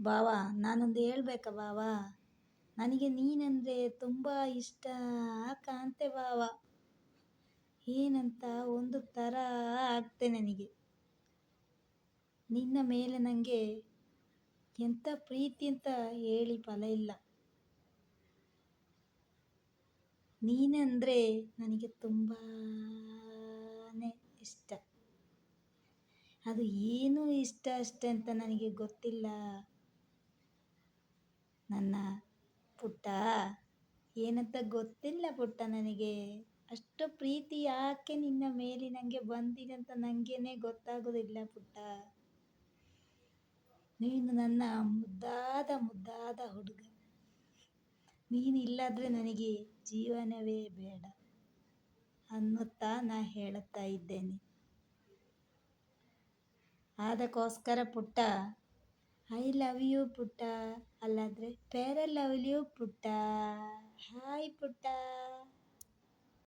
ಬಾವ, ನಾನೊಂದು ಹೇಳ್ಬೇಕಾ ಬಾವ? ನನಗೆ ನೀನಂದರೆ ತುಂಬ ಇಷ್ಟ ಕಾಂತೆ ಬಾವ. ಏನಂತ ಒಂದು ಥರ ಆಗ್ತೆ ನನಗೆ. ನಿನ್ನ ಮೇಲೆ ನನಗೆ ಎಂಥ ಪ್ರೀತಿ ಅಂತ ಹೇಳಿ ಫಲ ಇಲ್ಲ. ನೀನಂದರೆ ನನಗೆ ತುಂಬಾ ಇಷ್ಟ. ಅದು ಏನು ಇಷ್ಟ ಅಷ್ಟೆ ಅಂತ ನನಗೆ ಗೊತ್ತಿಲ್ಲ ನನ್ನ ಪುಟ್ಟ. ಏನಂತ ಗೊತ್ತಿಲ್ಲ ಪುಟ್ಟ ನನಗೆ. ಅಷ್ಟು ಪ್ರೀತಿ ಯಾಕೆ ನಿನ್ನ ಮೇಲೆ ನನಗೆ ಬಂದಿದೆ ಅಂತ ನನಗೇನೆ ಗೊತ್ತಾಗೋದಿಲ್ಲ ಪುಟ್ಟ. ನೀನು ನನ್ನ ಮುದ್ದಾದ ಮುದ್ದಾದ ಹುಡುಗ. ನೀನು ಇಲ್ಲಾದರೆ ನನಗೆ ಜೀವನವೇ ಬೇಡ ಅನ್ನುತ್ತಾ ನಾ ಹೇಳುತ್ತಾ ಇದ್ದೇನೆ. ಅದಕ್ಕೋಸ್ಕರ ಪುಟ್ಟ, ಐ ಲವ್ ಯು ಪುಟ್ಟ. ಅಲ್ಲಾದರೆ ಪೇರೆ ಲವ್ ಯು ಪುಟ್ಟ. ಹಾಯ್ ಪುಟ್ಟ.